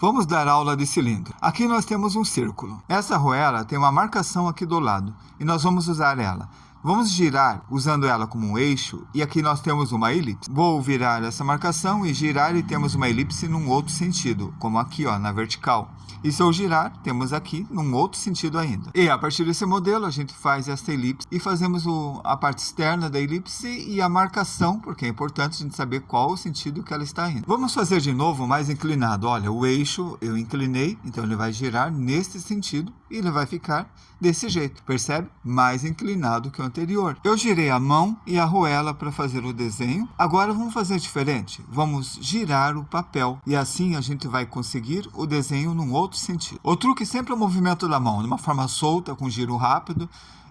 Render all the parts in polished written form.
Vamos dar aula de cilindro. Aqui nós temos um círculo. Essa arruela tem uma marcação aqui do lado e nós vamos usar ela. Vamos girar usando ela como um eixo e aqui nós temos uma elipse. Vou virar essa marcação e girar e temos uma elipse num outro sentido, como aqui na vertical. E se eu girar, temos aqui num outro sentido ainda. E a partir desse modelo a gente faz essa elipse e fazemos a parte externa da elipse e a marcação, porque é importante a gente saber qual o sentido que ela está indo. Vamos fazer de novo mais inclinado. Olha, o eixo eu inclinei, então ele vai girar nesse sentido e ele vai ficar desse jeito. Percebe? Mais inclinado que o anterior. Eu girei a mão e a arruela para fazer o desenho. Agora vamos fazer diferente. Vamos girar o papel e assim a gente vai conseguir o desenho num outro sentido. O truque sempre é o movimento da mão, de uma forma solta, com giro rápido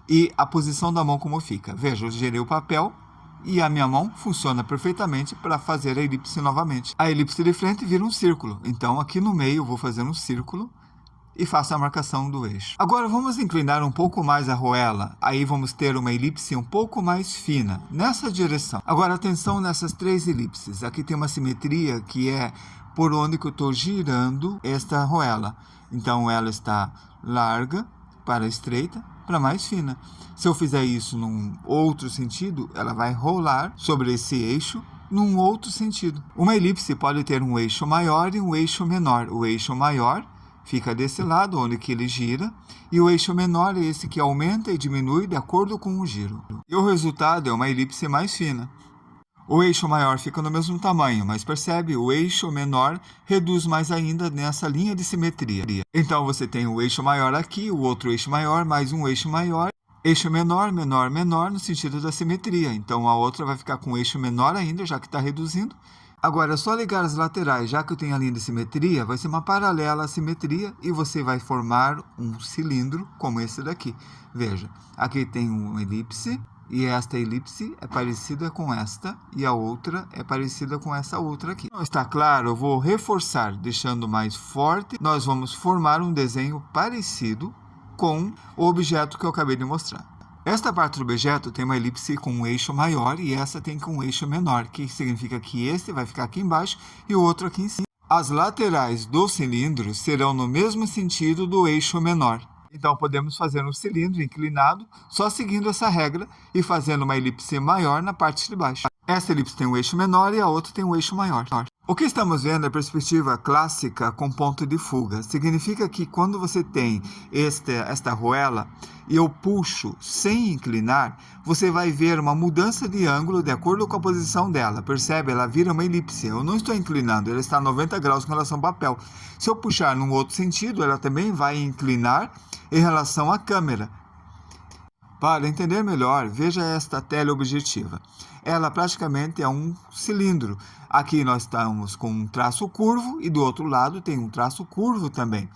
e a posição da mão como fica. Veja, eu girei o papel e a minha mão funciona perfeitamente para fazer a elipse novamente. A elipse de frente vira um círculo. Então aqui no meio eu vou fazer um círculo e faço a marcação do eixo. Agora vamos inclinar um pouco mais a arruela, aí vamos ter uma elipse um pouco mais fina, nessa direção. Agora atenção nessas três elipses, aqui tem uma simetria que é por onde que eu estou girando esta arruela. Então ela está larga para estreita, para mais fina. Se eu fizer isso num outro sentido, ela vai rolar sobre esse eixo num outro sentido. Uma elipse pode ter um eixo maior e um eixo menor. O eixo maior fica desse lado, onde que ele gira, e o eixo menor é esse que aumenta e diminui de acordo com o giro. E o resultado é uma elipse mais fina. O eixo maior fica no mesmo tamanho, mas percebe, o eixo menor reduz mais ainda nessa linha de simetria. Então você tem o eixo maior aqui, o outro eixo maior, mais um eixo maior, eixo menor, menor, menor, no sentido da simetria. Então a outra vai ficar com o eixo menor ainda, já que está reduzindo. Agora é só ligar as laterais, já que eu tenho a linha de simetria, vai ser uma paralela à simetria e você vai formar um cilindro como esse daqui. Veja, aqui tem uma elipse e esta elipse é parecida com esta e a outra é parecida com essa outra aqui. Não está claro? Eu vou reforçar, deixando mais forte. Nós vamos formar um desenho parecido com o objeto que eu acabei de mostrar. Esta parte do objeto tem uma elipse com um eixo maior e essa tem com um eixo menor, que significa que este vai ficar aqui embaixo e o outro aqui em cima. As laterais do cilindro serão no mesmo sentido do eixo menor. Então podemos fazer um cilindro inclinado só seguindo essa regra e fazendo uma elipse maior na parte de baixo. Essa elipse tem um eixo menor e a outra tem um eixo maior. O que estamos vendo é a perspectiva clássica com ponto de fuga. Significa que quando você tem esta arruela e eu puxo sem inclinar, você vai ver uma mudança de ângulo de acordo com a posição dela. Percebe? Ela vira uma elipse. Eu não estou inclinando, ela está a 90 graus com relação ao papel. Se eu puxar num outro sentido, ela também vai inclinar em relação à câmera. Para entender melhor, veja esta teleobjetiva. Ela praticamente é um cilindro. Aqui nós estamos com um traço curvo e do outro lado tem um traço curvo também.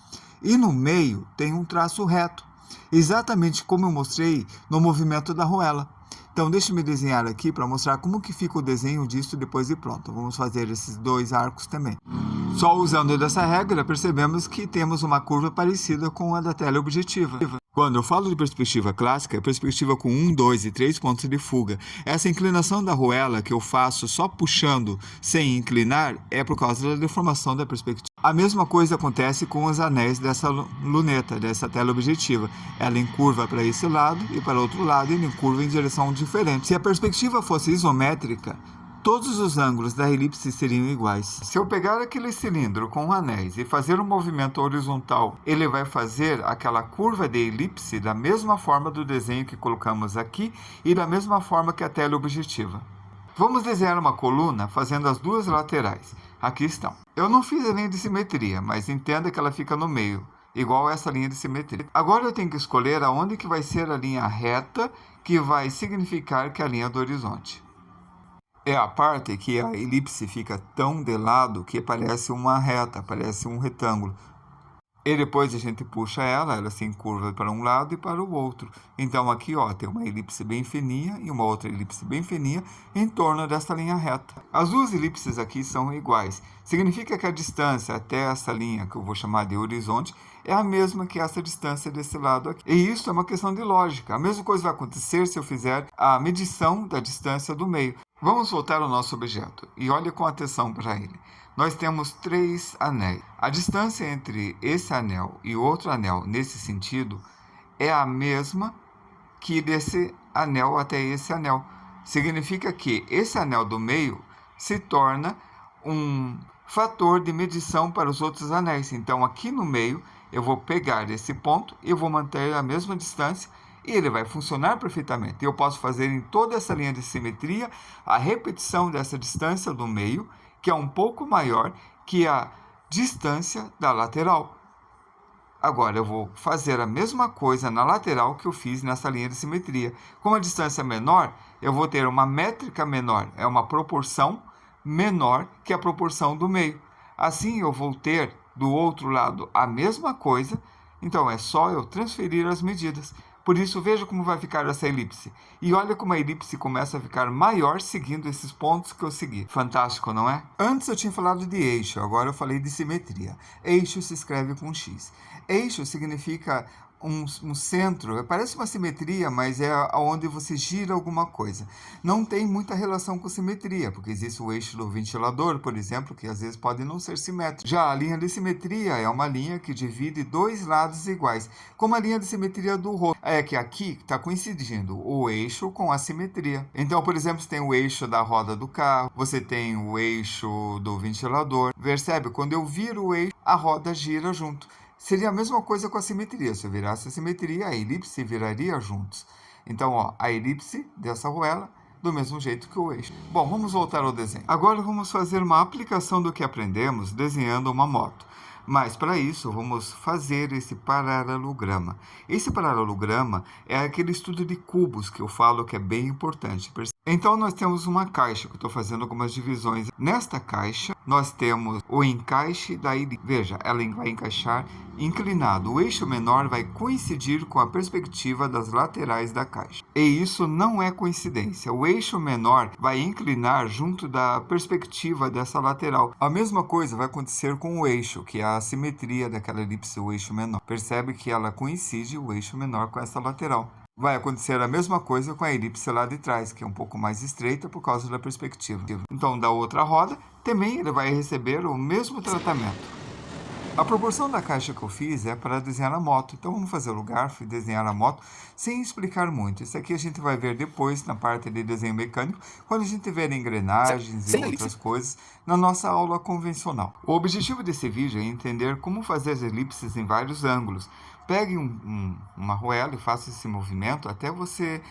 E no meio tem um traço reto, exatamente como eu mostrei no movimento da arruela. Então deixe-me desenhar aqui para mostrar como que fica o desenho disso depois de pronto. Vamos fazer esses dois arcos também. Só usando dessa regra, percebemos que temos uma curva parecida com a da teleobjetiva. Quando eu falo de perspectiva clássica, é perspectiva com 1, 2 e 3 pontos de fuga. Essa inclinação da arruela que eu faço só puxando sem inclinar é por causa da deformação da perspectiva. A mesma coisa acontece com os anéis dessa luneta, dessa teleobjetiva. Ela encurva para esse lado e para o outro lado e encurva em direção diferente. Se a perspectiva fosse isométrica, todos os ângulos da elipse seriam iguais. Se eu pegar aquele cilindro com anéis e fazer um movimento horizontal, ele vai fazer aquela curva de elipse da mesma forma do desenho que colocamos aqui e da mesma forma que a teleobjetiva. Vamos desenhar uma coluna fazendo as duas laterais. Aqui estão. Eu não fiz a linha de simetria, mas entenda que ela fica no meio, igual essa linha de simetria. Agora eu tenho que escolher aonde que vai ser a linha reta que vai significar que é a linha do horizonte. É a parte que a elipse fica tão de lado que parece uma reta, parece um retângulo. E depois a gente puxa ela se encurva para um lado e para o outro. Então aqui tem uma elipse bem fininha e uma outra elipse bem fininha em torno dessa linha reta. As duas elipses aqui são iguais. Significa que a distância até essa linha, que eu vou chamar de horizonte, é a mesma que essa distância desse lado aqui. E isso é uma questão de lógica. A mesma coisa vai acontecer se eu fizer a medição da distância do meio. Vamos voltar ao nosso objeto e olhe com atenção para ele. nós temos 3 anéis. A distância entre esse anel e outro anel, nesse sentido, é a mesma que desse anel até esse anel. Significa que esse anel do meio se torna um fator de medição para os outros anéis. Então, aqui no meio, eu vou pegar esse ponto e eu vou manter a mesma distância e ele vai funcionar perfeitamente. Eu posso fazer em toda essa linha de simetria a repetição dessa distância do meio, que é um pouco maior que a distância da lateral. Agora, eu vou fazer a mesma coisa na lateral que eu fiz nessa linha de simetria. Como a distância é menor, eu vou ter uma métrica menor, é uma proporção menor que a proporção do meio. Assim, eu vou ter do outro lado a mesma coisa, então é só eu transferir as medidas. Por isso, veja como vai ficar essa elipse. E olha como a elipse começa a ficar maior seguindo esses pontos que eu segui. Fantástico, não é? Antes eu tinha falado de eixo, agora eu falei de simetria. Eixo se escreve com X. Eixo significa um centro, parece uma simetria, mas é onde você gira alguma coisa. Não tem muita relação com simetria, porque existe o eixo do ventilador, por exemplo, que às vezes pode não ser simétrico. Já a linha de simetria é uma linha que divide 2 lados iguais, como a linha de simetria do rosto. É que aqui está coincidindo o eixo com a simetria. Então, por exemplo, você tem o eixo da roda do carro, você tem o eixo do ventilador. Percebe? Quando eu viro o eixo, a roda gira junto. Seria a mesma coisa com a simetria. Se eu virasse a simetria, a elipse viraria juntos. Então, ó, a elipse dessa arruela, do mesmo jeito que o eixo. Bom, vamos voltar ao desenho. Agora vamos fazer uma aplicação do que aprendemos desenhando uma moto. Mas, para isso, vamos fazer esse paralelograma. Esse paralelograma é aquele estudo de cubos que eu falo que é bem importante. Então, nós temos uma caixa, que eu estou fazendo algumas divisões. Nesta caixa, nós temos o encaixe da elipse. Veja, ela vai encaixar inclinado. O eixo menor vai coincidir com a perspectiva das laterais da caixa. E isso não é coincidência. O eixo menor vai inclinar junto da perspectiva dessa lateral. A mesma coisa vai acontecer com o eixo, que é a simetria daquela elipse, o eixo menor. Percebe que ela coincide o eixo menor com essa lateral. Vai acontecer a mesma coisa com a elipse lá de trás, que é um pouco mais estreita por causa da perspectiva. Então, da outra roda, também ele vai receber o mesmo tratamento. A proporção da caixa que eu fiz é para desenhar a moto. Então, vamos fazer o garfo e desenhar a moto sem explicar muito. Isso aqui a gente vai ver depois na parte de desenho mecânico, quando a gente tiver engrenagens e outras coisas na nossa aula convencional. O objetivo desse vídeo é entender como fazer as elipses em vários ângulos. Pegue uma arruela e faça esse movimento até você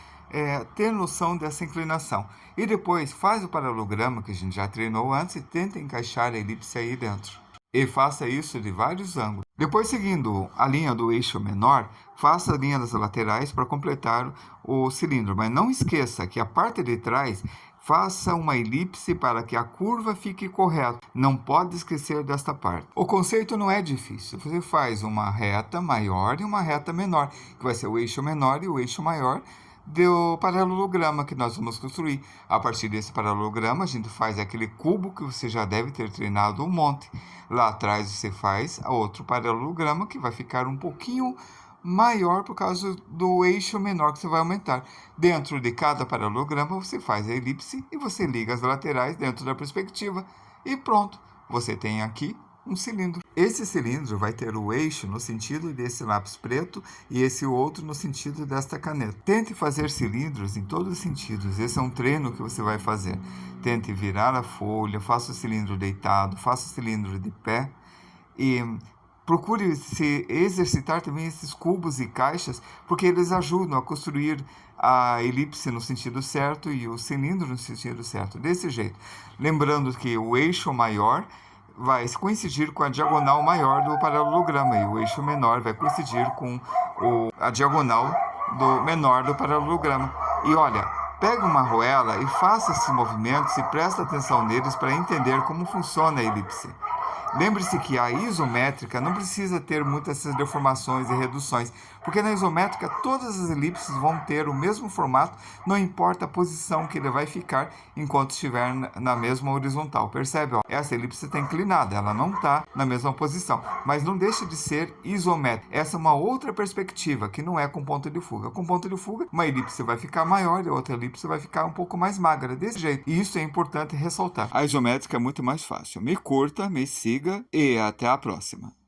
ter noção dessa inclinação. E depois faz o paralelograma que a gente já treinou antes e tenta encaixar a elipse aí dentro. E faça isso de vários ângulos. Depois, seguindo a linha do eixo menor, faça a linha das laterais para completar o cilindro. Mas não esqueça que a parte de trás faça uma elipse para que a curva fique correta. Não pode esquecer desta parte. O conceito não é difícil. Você faz uma reta maior e uma reta menor, que vai ser o eixo menor e o eixo maior do paralelograma que nós vamos construir. A partir desse paralelograma, a gente faz aquele cubo que você já deve ter treinado um monte. Lá atrás você faz outro paralelograma que vai ficar um pouquinho maior por causa do eixo menor que você vai aumentar. Dentro de cada paralelograma, você faz a elipse e você liga as laterais dentro da perspectiva. E pronto, você tem aqui um cilindro. Esse cilindro vai ter o eixo no sentido desse lápis preto e esse outro no sentido desta caneta. Tente fazer cilindros em todos os sentidos. Esse é um treino que você vai fazer. Tente virar a folha, faça o cilindro deitado, faça o cilindro de pé e procure se exercitar também esses cubos e caixas, porque eles ajudam a construir a elipse no sentido certo e o cilindro no sentido certo. Desse jeito. Lembrando que o eixo maior vai coincidir com a diagonal maior do paralelograma e o eixo menor vai coincidir com a diagonal do menor do paralelograma. E olha, pega uma arruela e faça esses movimentos e presta atenção neles para entender como funciona a elipse. Lembre-se que a isométrica não precisa ter muitas essas deformações e reduções, porque na isométrica todas as elipses vão ter o mesmo formato, não importa a posição que ele vai ficar enquanto estiver na mesma horizontal. Percebe? Ó, essa elipse está inclinada, ela não está na mesma posição, mas não deixa de ser isométrica. Essa é uma outra perspectiva, que não é com ponto de fuga. Com ponto de fuga, uma elipse vai ficar maior e a outra elipse vai ficar um pouco mais magra, desse jeito. E isso é importante ressaltar. A isométrica é muito mais fácil. Me curta, me siga e até a próxima.